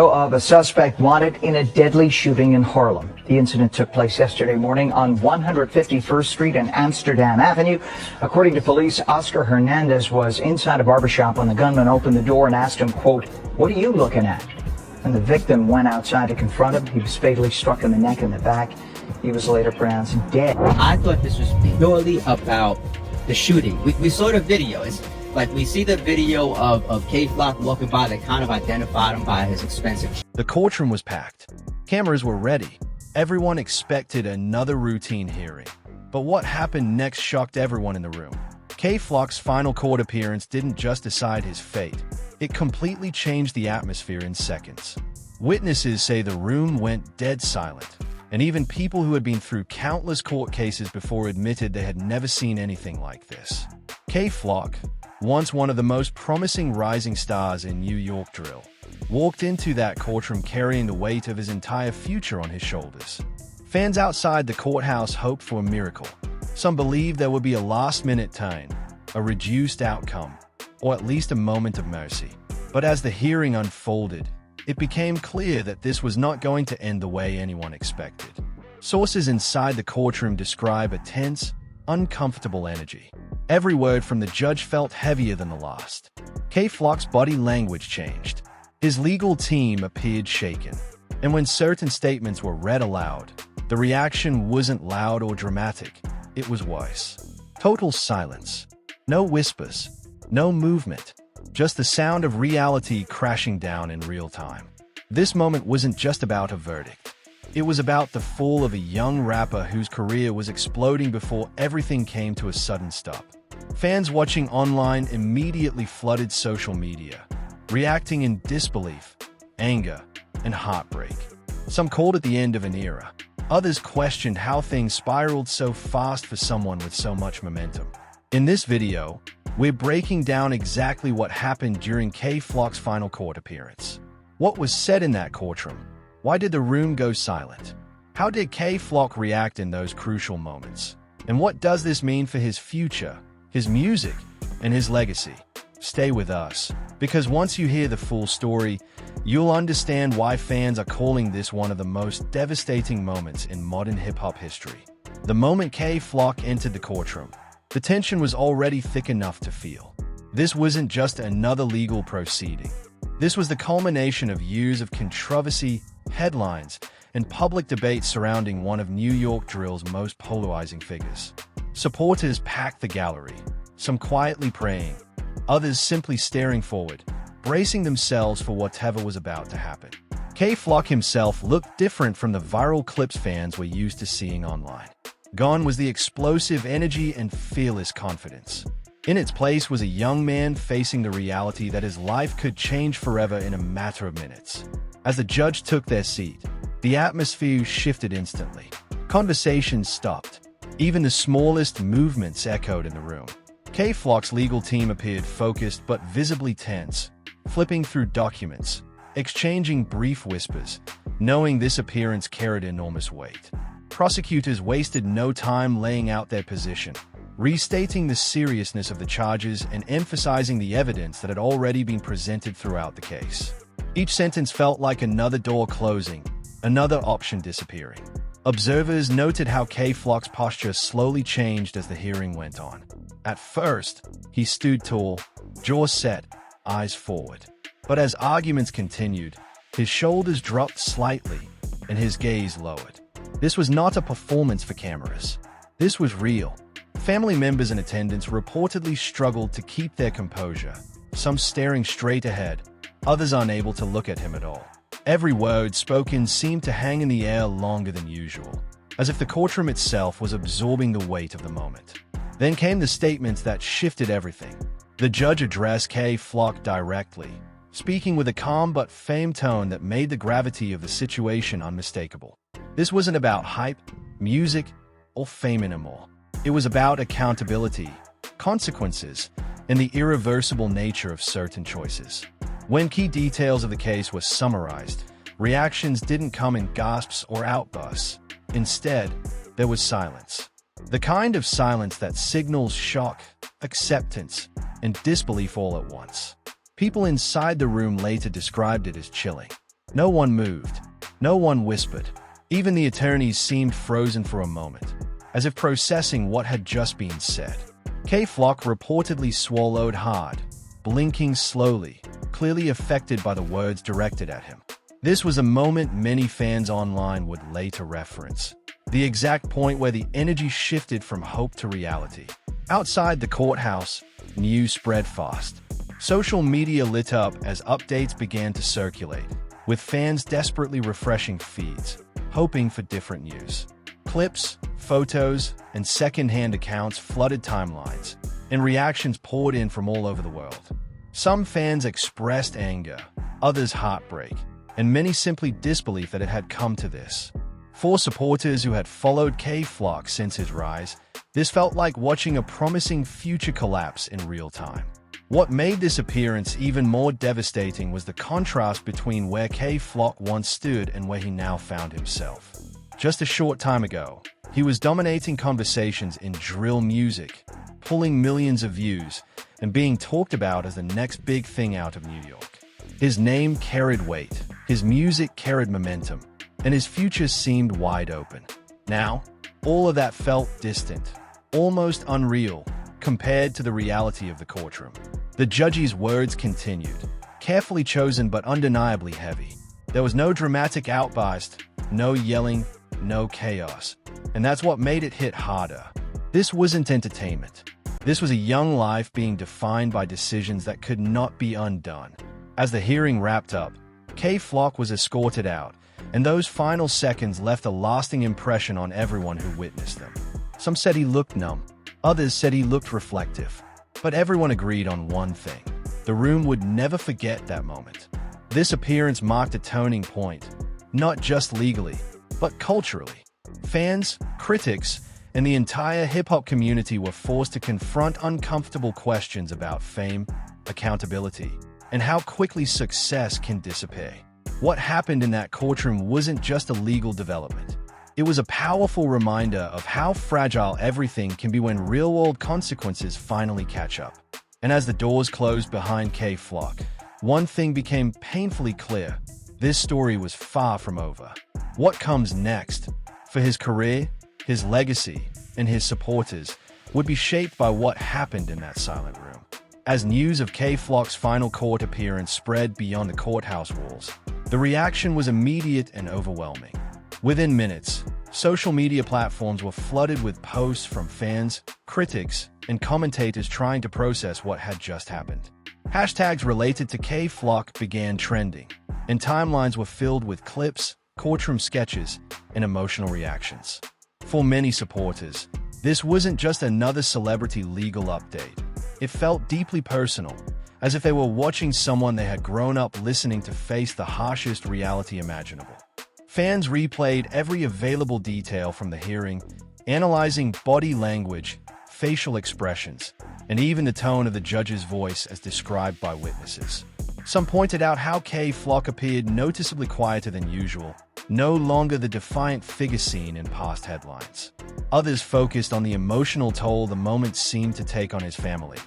Video of a suspect wanted in a deadly shooting in Harlem. The incident took place yesterday morning on 151st Street and Amsterdam Avenue. According to police, Oscar Hernandez was inside a barbershop when the gunman opened the door and asked him, quote, "What are you looking at?" And the victim went outside to confront him. He was fatally struck in the neck and the back. He was later pronounced dead. I thought this was purely about the shooting. We saw the video. It's like we see the video of Kay Flock walking by that kind of identified him by his expensive. The courtroom was packed. Cameras were ready. Everyone expected another routine hearing. But what happened next shocked everyone in the room. Kay Flock's final court appearance didn't just decide his fate. It completely changed the atmosphere in seconds. Witnesses say the room went dead silent, and even people who had been through countless court cases before admitted they had never seen anything like this. Kay Flock, once one of the most promising rising stars in New York drill, walked into that courtroom carrying the weight of his entire future on his shoulders. Fans outside the courthouse hoped for a miracle. Some believed there would be a last-minute turn, a reduced outcome, or at least a moment of mercy. But as the hearing unfolded, it became clear that this was not going to end the way anyone expected. Sources inside the courtroom describe a tense, uncomfortable energy. Every word from the judge felt heavier than the last. Kay Flock's body language changed. His legal team appeared shaken. And when certain statements were read aloud, the reaction wasn't loud or dramatic. It was worse. Total silence. No whispers. No movement. Just the sound of reality crashing down in real time. This moment wasn't just about a verdict. It was about the fall of a young rapper whose career was exploding before everything came to a sudden stop. Fans watching online immediately flooded social media, reacting in disbelief, anger, and heartbreak. Some called it the end of an era. Others questioned how things spiraled so fast for someone with so much momentum. In this video, we're breaking down exactly what happened during Kay Flock's final court appearance. What was said in that courtroom? Why did the room go silent? How did Kay Flock react in those crucial moments? And what does this mean for his future, his music, and his legacy? Stay with us, because once you hear the full story, you'll understand why fans are calling this one of the most devastating moments in modern hip-hop history. The moment Kay Flock entered the courtroom, the tension was already thick enough to feel. This wasn't just another legal proceeding. This was the culmination of years of controversy, headlines, and public debate surrounding one of New York drill's most polarizing figures. Supporters packed the gallery, some quietly praying, others simply staring forward, bracing themselves for whatever was about to happen. Kay Flock himself looked different from the viral clips fans were used to seeing online. Gone was the explosive energy and fearless confidence. In its place was a young man facing the reality that his life could change forever in a matter of minutes. As the judge took their seat, the atmosphere shifted instantly. Conversations stopped. Even the smallest movements echoed in the room. Kay Flock's legal team appeared focused but visibly tense, flipping through documents, exchanging brief whispers, knowing this appearance carried enormous weight. Prosecutors wasted no time laying out their position, restating the seriousness of the charges and emphasizing the evidence that had already been presented throughout the case. Each sentence felt like another door closing, another option disappearing. Observers noted how Kay Flock's posture slowly changed as the hearing went on. At first, he stood tall, jaw set, eyes forward. But as arguments continued, his shoulders dropped slightly and his gaze lowered. This was not a performance for cameras. This was real. Family members in attendance reportedly struggled to keep their composure, some staring straight ahead, others unable to look at him at all. Every word spoken seemed to hang in the air longer than usual, as if the courtroom itself was absorbing the weight of the moment. Then came the statements that shifted everything. The judge addressed Kay Flock directly, speaking with a calm but firm tone that made the gravity of the situation unmistakable. This wasn't about hype, music, or fame anymore. It was about accountability, consequences, and the irreversible nature of certain choices. When key details of the case were summarized, reactions didn't come in gasps or outbursts. Instead, there was silence. The kind of silence that signals shock, acceptance, and disbelief all at once. People inside the room later described it as chilling. No one moved. No one whispered. Even the attorneys seemed frozen for a moment, as if processing what had just been said. K-Flock reportedly swallowed hard, blinking slowly, clearly affected by the words directed at him. This was a moment many fans online would later reference, the exact point where the energy shifted from hope to reality. Outside the courthouse, news spread fast. Social media lit up as updates began to circulate, with fans desperately refreshing feeds, hoping for different news. Clips, photos, and second-hand accounts flooded timelines, and reactions poured in from all over the world. Some fans expressed anger, others heartbreak, and many simply disbelief that it had come to this. For supporters who had followed K-Flock since his rise, this felt like watching a promising future collapse in real time. What made this appearance even more devastating was the contrast between where K-Flock once stood and where he now found himself. Just a short time ago, he was dominating conversations in drill music, pulling millions of views, and being talked about as the next big thing out of New York. His name carried weight, his music carried momentum, and his future seemed wide open. Now, all of that felt distant, almost unreal, compared to the reality of the courtroom. The judge's words continued, carefully chosen but undeniably heavy. There was no dramatic outburst, no yelling, no chaos. And that's what made it hit harder. This wasn't entertainment. This was a young life being defined by decisions that could not be undone. As the hearing wrapped up, K-Flock was escorted out, and those final seconds left a lasting impression on everyone who witnessed them. Some said he looked numb. Others said he looked reflective. But everyone agreed on one thing. The room would never forget that moment. This appearance marked a turning point, not just legally, but culturally. Fans, critics, and the entire hip-hop community were forced to confront uncomfortable questions about fame, accountability, and how quickly success can disappear. What happened in that courtroom wasn't just a legal development. It was a powerful reminder of how fragile everything can be when real-world consequences finally catch up. And as the doors closed behind K-Flock, one thing became painfully clear. This story was far from over. What comes next, for his career, his legacy, and his supporters, would be shaped by what happened in that silent room. As news of K-Flock's final court appearance spread beyond the courthouse walls, the reaction was immediate and overwhelming. Within minutes, social media platforms were flooded with posts from fans, critics, and commentators trying to process what had just happened. Hashtags related to K-Flock began trending, and timelines were filled with clips, courtroom sketches, and emotional reactions. For many supporters, this wasn't just another celebrity legal update. It felt deeply personal, as if they were watching someone they had grown up listening to face the harshest reality imaginable. Fans replayed every available detail from the hearing, analyzing body language, facial expressions, and even the tone of the judge's voice as described by witnesses. Some pointed out how K-Flock appeared noticeably quieter than usual, no longer the defiant figure seen in past headlines. Others focused on the emotional toll the moment seemed to take on his family,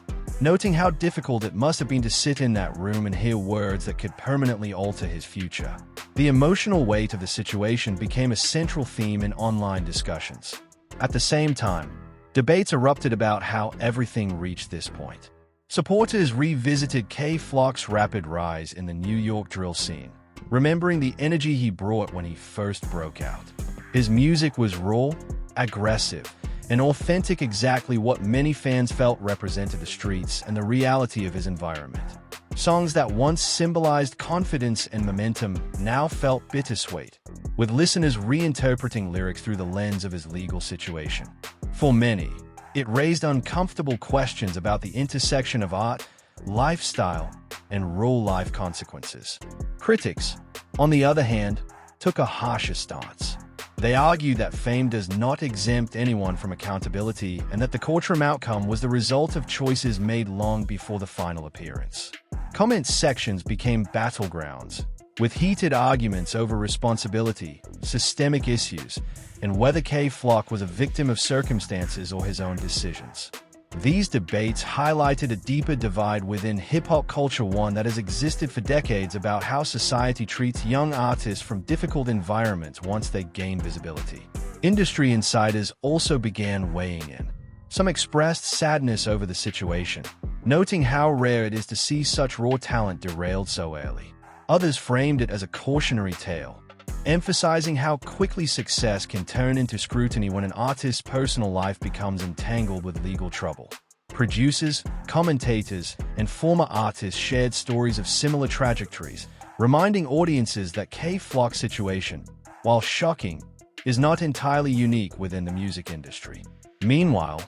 noting how difficult it must have been to sit in that room and hear words that could permanently alter his future. The emotional weight of the situation became a central theme in online discussions. At the same time, debates erupted about how everything reached this point. Supporters revisited K-Flock's rapid rise in the New York drill scene, remembering the energy he brought when he first broke out. His music was raw, aggressive, and authentic, exactly what many fans felt represented the streets and the reality of his environment. Songs that once symbolized confidence and momentum now felt bittersweet, with listeners reinterpreting lyrics through the lens of his legal situation. For many, it raised uncomfortable questions about the intersection of art, lifestyle, and real-life consequences. Critics, on the other hand, took a harsher stance. They argued that fame does not exempt anyone from accountability and that the courtroom outcome was the result of choices made long before the final appearance. Comment sections became battlegrounds, with heated arguments over responsibility, systemic issues, and whether K-Flock was a victim of circumstances or his own decisions. These debates highlighted a deeper divide within hip-hop culture, one that has existed for decades, about how society treats young artists from difficult environments once they gain visibility. Industry insiders also began weighing in. Some expressed sadness over the situation, noting how rare it is to see such raw talent derailed so early. Others framed it as a cautionary tale, emphasizing how quickly success can turn into scrutiny when an artist's personal life becomes entangled with legal trouble. Producers, commentators, and former artists shared stories of similar trajectories, reminding audiences that K-Flock's situation, while shocking, is not entirely unique within the music industry. Meanwhile,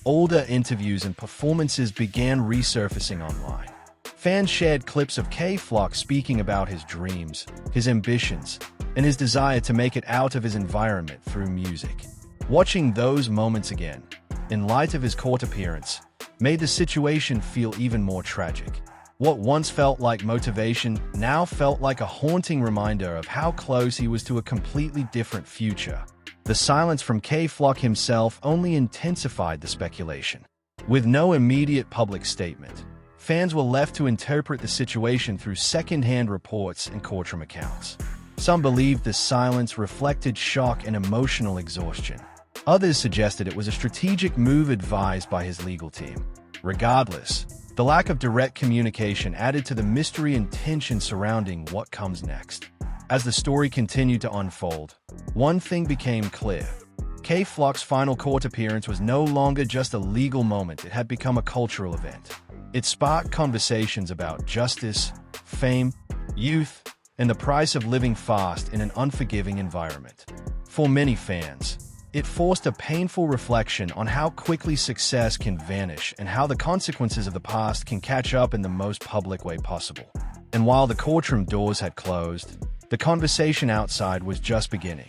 older interviews and performances began resurfacing online. Fans shared clips of K-Flock speaking about his dreams, his ambitions, and his desire to make it out of his environment through music. Watching those moments again, in light of his court appearance, made the situation feel even more tragic. What once felt like motivation now felt like a haunting reminder of how close he was to a completely different future. The silence from K-Flock himself only intensified the speculation. With no immediate public statement, fans were left to interpret the situation through second-hand reports and courtroom accounts. Some believed the silence reflected shock and emotional exhaustion. Others suggested it was a strategic move advised by his legal team. Regardless, the lack of direct communication added to the mystery and tension surrounding what comes next. As the story continued to unfold, one thing became clear. K-Flock's final court appearance was no longer just a legal moment, it had become a cultural event. It sparked conversations about justice, fame, youth, and the price of living fast in an unforgiving environment. For many fans, it forced a painful reflection on how quickly success can vanish and how the consequences of the past can catch up in the most public way possible. And while the courtroom doors had closed, the conversation outside was just beginning.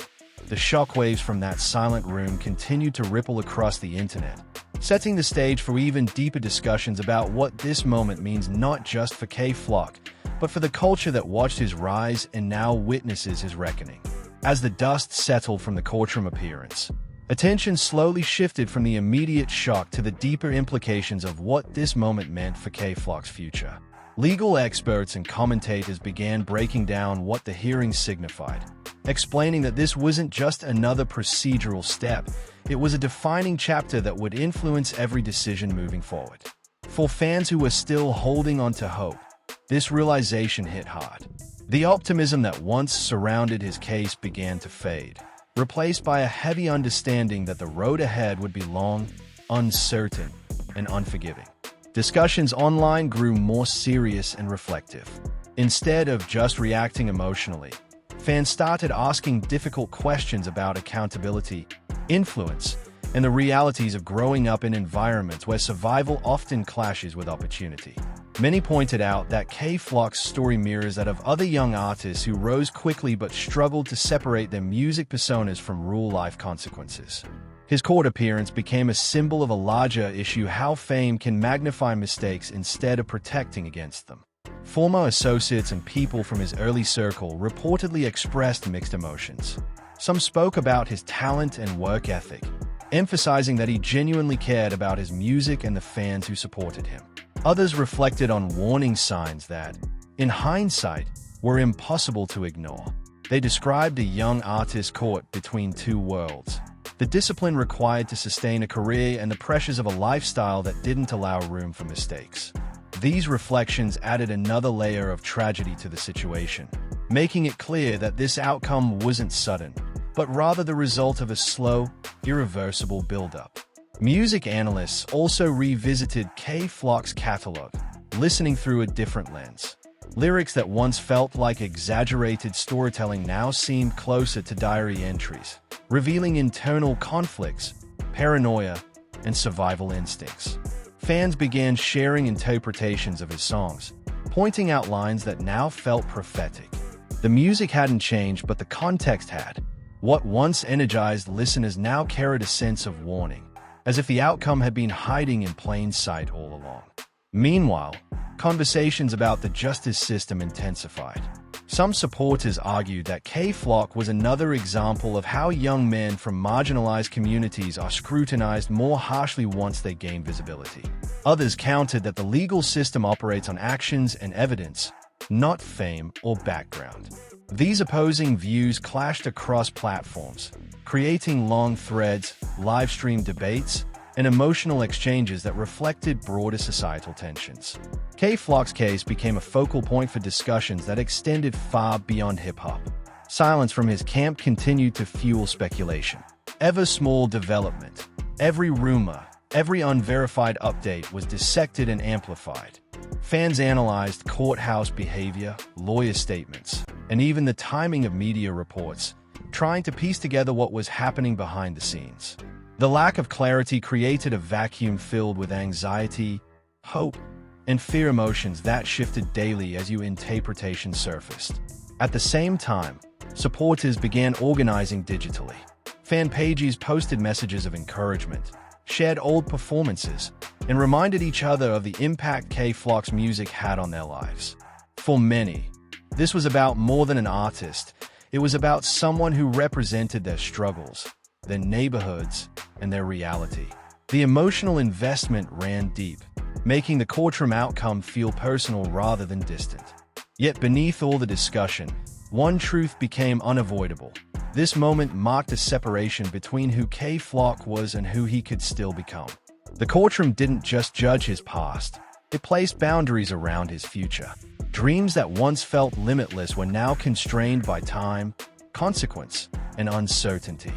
The shockwaves from that silent room continued to ripple across the internet, setting the stage for even deeper discussions about what this moment means not just for K-Flock, but for the culture that watched his rise and now witnesses his reckoning. As the dust settled from the courtroom appearance, attention slowly shifted from the immediate shock to the deeper implications of what this moment meant for K-Flock's future. Legal experts and commentators began breaking down what the hearings signified, explaining that this wasn't just another procedural step, it was a defining chapter that would influence every decision moving forward. For fans who were still holding on to hope, this realization hit hard. The optimism that once surrounded his case began to fade, replaced by a heavy understanding that the road ahead would be long, uncertain, and unforgiving. Discussions online grew more serious and reflective. Instead of just reacting emotionally, fans started asking difficult questions about accountability, influence, and the realities of growing up in environments where survival often clashes with opportunity. Many pointed out that K-Flock's story mirrors that of other young artists who rose quickly but struggled to separate their music personas from real-life consequences. His court appearance became a symbol of a larger issue: how fame can magnify mistakes instead of protecting against them. Former associates and people from his early circle reportedly expressed mixed emotions. Some spoke about his talent and work ethic, emphasizing that he genuinely cared about his music and the fans who supported him. Others reflected on warning signs that, in hindsight, were impossible to ignore. They described a young artist caught between two worlds: the discipline required to sustain a career and the pressures of a lifestyle that didn't allow room for mistakes. These reflections added another layer of tragedy to the situation, making it clear that this outcome wasn't sudden, but rather the result of a slow, irreversible build-up. Music analysts also revisited K-Flock's catalog, listening through a different lens. Lyrics that once felt like exaggerated storytelling now seemed closer to diary entries, revealing internal conflicts, paranoia, and survival instincts. Fans began sharing interpretations of his songs, pointing out lines that now felt prophetic. The music hadn't changed, but the context had. What once energized listeners now carried a sense of warning, as if the outcome had been hiding in plain sight all along. Meanwhile, conversations about the justice system intensified. Some supporters argued that K-Flock was another example of how young men from marginalized communities are scrutinized more harshly once they gain visibility. Others countered that the legal system operates on actions and evidence, not fame or background. These opposing views clashed across platforms, creating long threads, live-stream debates, and emotional exchanges that reflected broader societal tensions. K-Flock's case became a focal point for discussions that extended far beyond hip-hop. Silence from his camp continued to fuel speculation. Every small development, every rumor, every unverified update was dissected and amplified. Fans analyzed courthouse behavior, lawyer statements, and even the timing of media reports, trying to piece together what was happening behind the scenes. The lack of clarity created a vacuum filled with anxiety, hope, and fear emotions that shifted daily as new interpretations surfaced. At the same time, supporters began organizing digitally. Fan pages posted messages of encouragement, shared old performances, and reminded each other of the impact K-Flock's music had on their lives. For many, this was about more than an artist. It was about someone who represented their struggles, their neighborhoods, and their reality. The emotional investment ran deep, making the courtroom outcome feel personal rather than distant. Yet beneath all the discussion, one truth became unavoidable. This moment marked a separation between who K-Flock was and who he could still become. The courtroom didn't just judge his past, it placed boundaries around his future. Dreams that once felt limitless were now constrained by time, consequence, and uncertainty.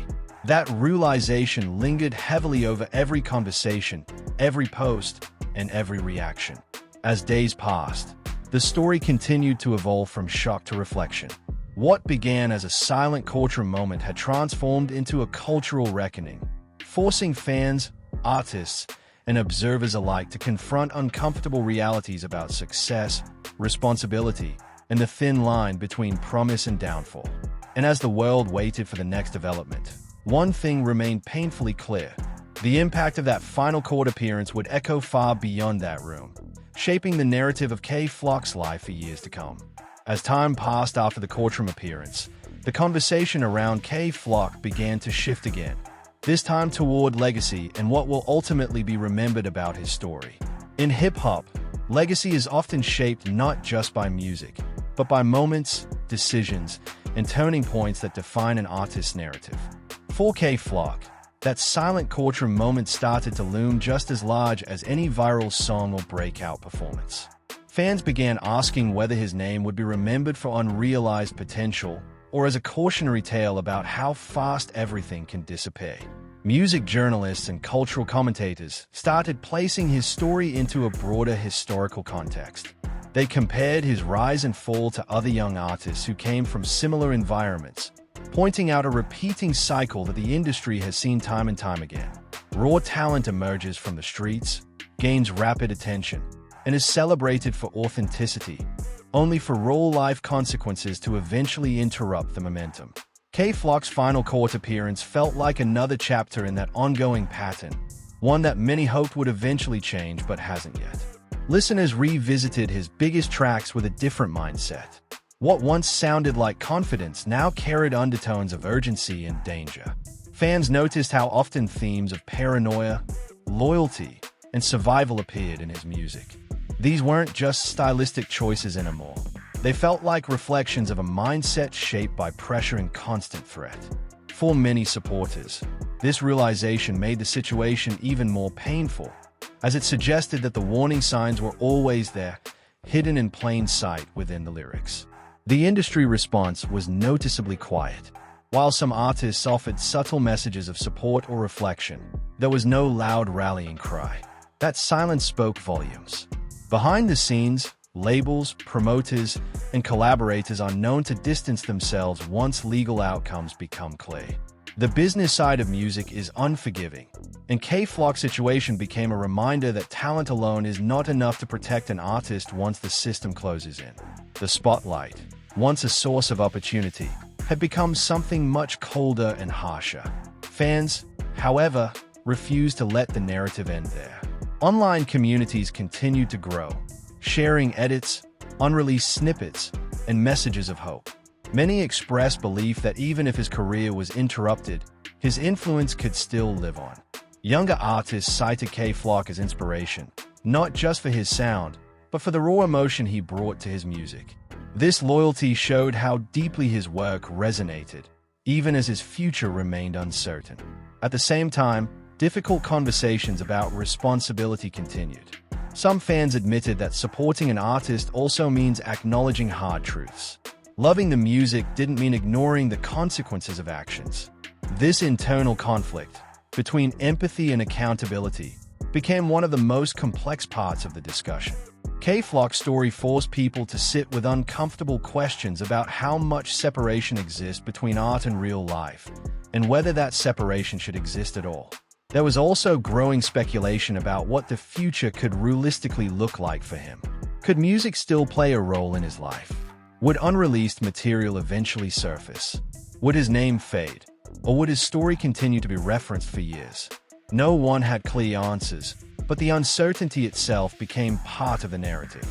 That realization lingered heavily over every conversation, every post, and every reaction. As days passed, the story continued to evolve from shock to reflection. What began as a silent courtroom moment had transformed into a cultural reckoning, forcing fans, artists, and observers alike to confront uncomfortable realities about success, responsibility, and the thin line between promise and downfall. And as the world waited for the next development, one thing remained painfully clear. The impact of that final court appearance would echo far beyond that room, shaping the narrative of K-Flock's life for years to come. As time passed after the courtroom appearance, the conversation around K-Flock began to shift again, this time toward legacy and what will ultimately be remembered about his story. In hip-hop, legacy is often shaped not just by music, but by moments, decisions, and turning points that define an artist's narrative. For K-Flock, that silent courtroom moment started to loom just as large as any viral song or breakout performance. Fans began asking whether his name would be remembered for unrealized potential or as a cautionary tale about how fast everything can disappear. Music journalists and cultural commentators started placing his story into a broader historical context. They compared his rise and fall to other young artists who came from similar environments, pointing out a repeating cycle that the industry has seen time and time again. Raw talent emerges from the streets, gains rapid attention, and is celebrated for authenticity, only for real-life consequences to eventually interrupt the momentum. K-Flock's final court appearance felt like another chapter in that ongoing pattern, one that many hoped would eventually change but hasn't yet. Listeners revisited his biggest tracks with a different mindset. What once sounded like confidence now carried undertones of urgency and danger. Fans noticed how often themes of paranoia, loyalty, and survival appeared in his music. These weren't just stylistic choices anymore. They felt like reflections of a mindset shaped by pressure and constant threat. For many supporters, this realization made the situation even more painful, as it suggested that the warning signs were always there, hidden in plain sight within the lyrics. The industry response was noticeably quiet. While some artists offered subtle messages of support or reflection, there was no loud rallying cry. That silence spoke volumes. Behind the scenes, labels, promoters, and collaborators are known to distance themselves once legal outcomes become clear. The business side of music is unforgiving, and K-Flock's situation became a reminder that talent alone is not enough to protect an artist once the system closes in. The spotlight, once a source of opportunity, had become something much colder and harsher. Fans, however, refused to let the narrative end there. Online communities continued to grow, sharing edits, unreleased snippets, and messages of hope. Many expressed belief that even if his career was interrupted, his influence could still live on. Younger artists cited K-Flock as inspiration, not just for his sound, but for the raw emotion he brought to his music. This loyalty showed how deeply his work resonated, even as his future remained uncertain. At the same time, difficult conversations about responsibility continued. Some fans admitted that supporting an artist also means acknowledging hard truths. Loving the music didn't mean ignoring the consequences of actions. This internal conflict between empathy and accountability became one of the most complex parts of the discussion. K-Flock's story forced people to sit with uncomfortable questions about how much separation exists between art and real life, and whether that separation should exist at all. There was also growing speculation about what the future could realistically look like for him. Could music still play a role in his life? Would unreleased material eventually surface? Would his name fade? Or would his story continue to be referenced for years? No one had clear answers, but the uncertainty itself became part of the narrative.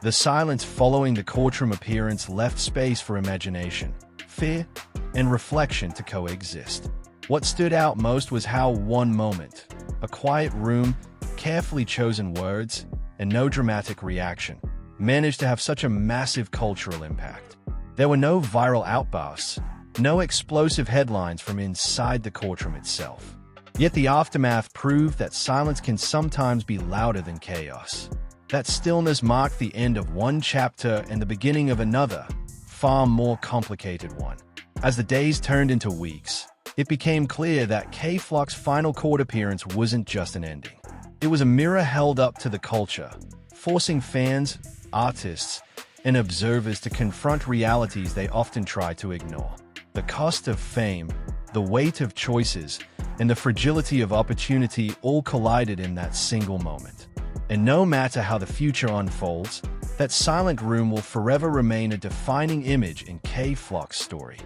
The silence following the courtroom appearance left space for imagination, fear, and reflection to coexist. What stood out most was how one moment, a quiet room, carefully chosen words, and no dramatic reaction, managed to have such a massive cultural impact. There were no viral outbursts, no explosive headlines from inside the courtroom itself. Yet the aftermath proved that silence can sometimes be louder than chaos. That stillness marked the end of one chapter and the beginning of another, far more complicated one. As the days turned into weeks, it became clear that K-Flock's final court appearance wasn't just an ending. It was a mirror held up to the culture, forcing fans, artists, and observers to confront realities they often try to ignore. The cost of fame, the weight of choices, and the fragility of opportunity all collided in that single moment. And no matter how the future unfolds, that silent room will forever remain a defining image in K-Flock's story.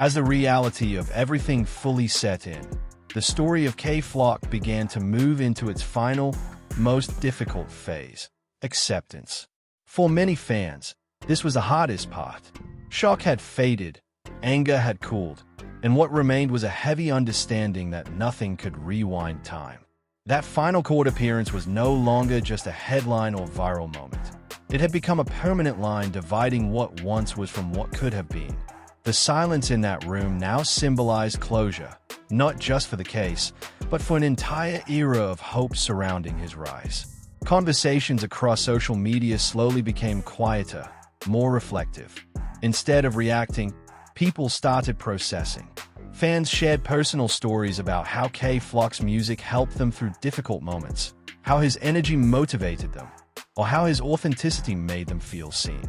As the reality of everything fully set in, the story of K-Flock began to move into its final, most difficult phase: acceptance. For many fans, this was the hardest part. Shock had faded, anger had cooled, and what remained was a heavy understanding that nothing could rewind time. That final court appearance was no longer just a headline or viral moment. It had become a permanent line dividing what once was from what could have been. The silence in that room now symbolized closure, not just for the case, but for an entire era of hope surrounding his rise. Conversations across social media slowly became quieter, more reflective. Instead of reacting, people started processing. Fans shared personal stories about how K-Flock's music helped them through difficult moments, how his energy motivated them, or how his authenticity made them feel seen.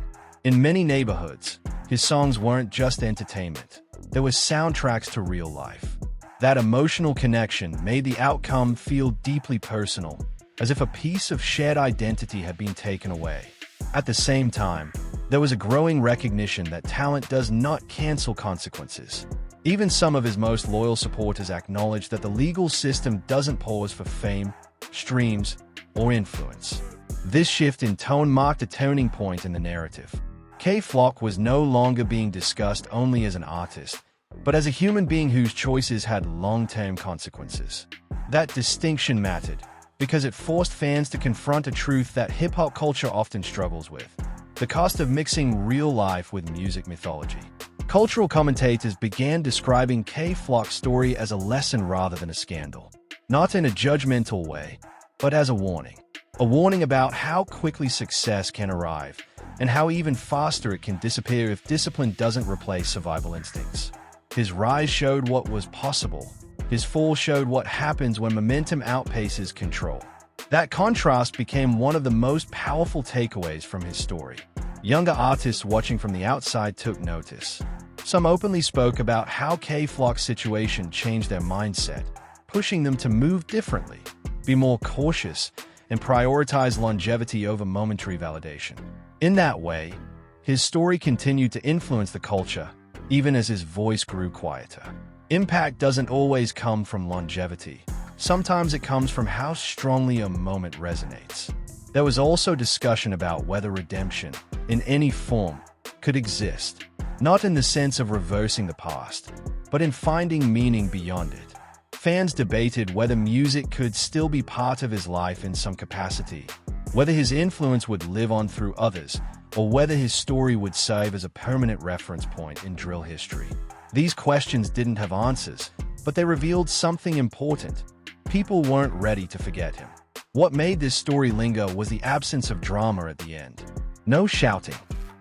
In many neighborhoods, his songs weren't just entertainment. They were soundtracks to real life. That emotional connection made the outcome feel deeply personal, as if a piece of shared identity had been taken away. At the same time, there was a growing recognition that talent does not cancel consequences. Even some of his most loyal supporters acknowledged that the legal system doesn't pause for fame, streams, or influence. This shift in tone marked a turning point in the narrative. K-Flock was no longer being discussed only as an artist, but as a human being whose choices had long-term consequences. That distinction mattered, because it forced fans to confront a truth that hip-hop culture often struggles with: the cost of mixing real life with music mythology. Cultural commentators began describing K-Flock's story as a lesson rather than a scandal. Not in a judgmental way, but as a warning. A warning about how quickly success can arrive, and how even faster it can disappear if discipline doesn't replace survival instincts. His rise showed what was possible. His fall showed what happens when momentum outpaces control. That contrast became one of the most powerful takeaways from his story. Younger artists watching from the outside took notice. Some openly spoke about how K-Flock's situation changed their mindset, pushing them to move differently, be more cautious, and prioritize longevity over momentary validation. In that way, his story continued to influence the culture, even as his voice grew quieter. Impact doesn't always come from longevity. Sometimes it comes from how strongly a moment resonates. There was also discussion about whether redemption, in any form, could exist, not in the sense of reversing the past, but in finding meaning beyond it. Fans debated whether music could still be part of his life in some capacity, whether his influence would live on through others, or whether his story would serve as a permanent reference point in drill history. These questions didn't have answers, but they revealed something important. People weren't ready to forget him. What made this story linger was the absence of drama at the end. No shouting,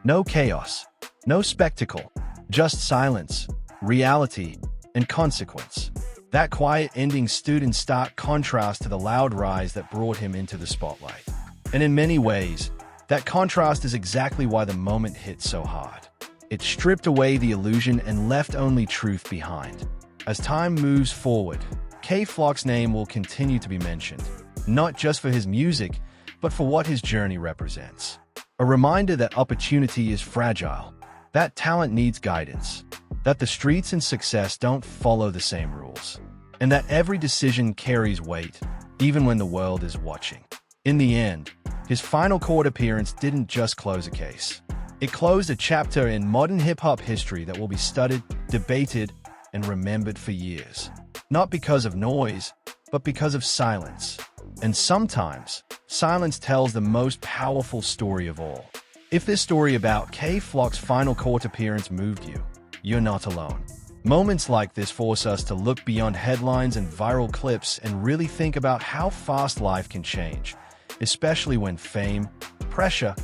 no chaos, no spectacle, just silence, reality, and consequence. That quiet ending stood in stark contrast to the loud rise that brought him into the spotlight. And in many ways, that contrast is exactly why the moment hit so hard. It stripped away the illusion and left only truth behind. As time moves forward, K-Flock's name will continue to be mentioned, not just for his music, but for what his journey represents. A reminder that opportunity is fragile, that talent needs guidance, that the streets and success don't follow the same rules, and that every decision carries weight, even when the world is watching. In the end, his final court appearance didn't just close a case. It closed a chapter in modern hip-hop history that will be studied, debated, and remembered for years. Not because of noise, but because of silence. And sometimes, silence tells the most powerful story of all. If this story about K-Flock's final court appearance moved you, you're not alone. Moments like this force us to look beyond headlines and viral clips and really think about how fast life can change, especially when fame, pressure,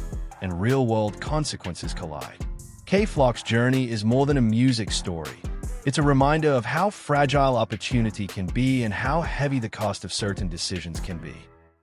and real-world consequences collide. K-Flock's journey is more than a music story. It's a reminder of how fragile opportunity can be and how heavy the cost of certain decisions can be.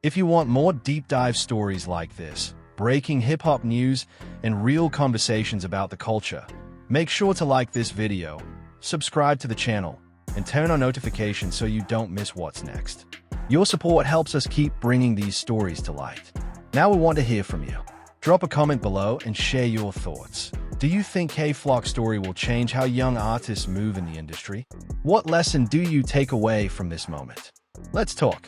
If you want more deep-dive stories like this, breaking hip-hop news, and real conversations about the culture, make sure to like this video, subscribe to the channel, and turn on notifications so you don't miss what's next. Your support helps us keep bringing these stories to light. Now we want to hear from you. Drop a comment below and share your thoughts. Do you think K-Flock's story will change how young artists move in the industry? What lesson do you take away from this moment? Let's talk.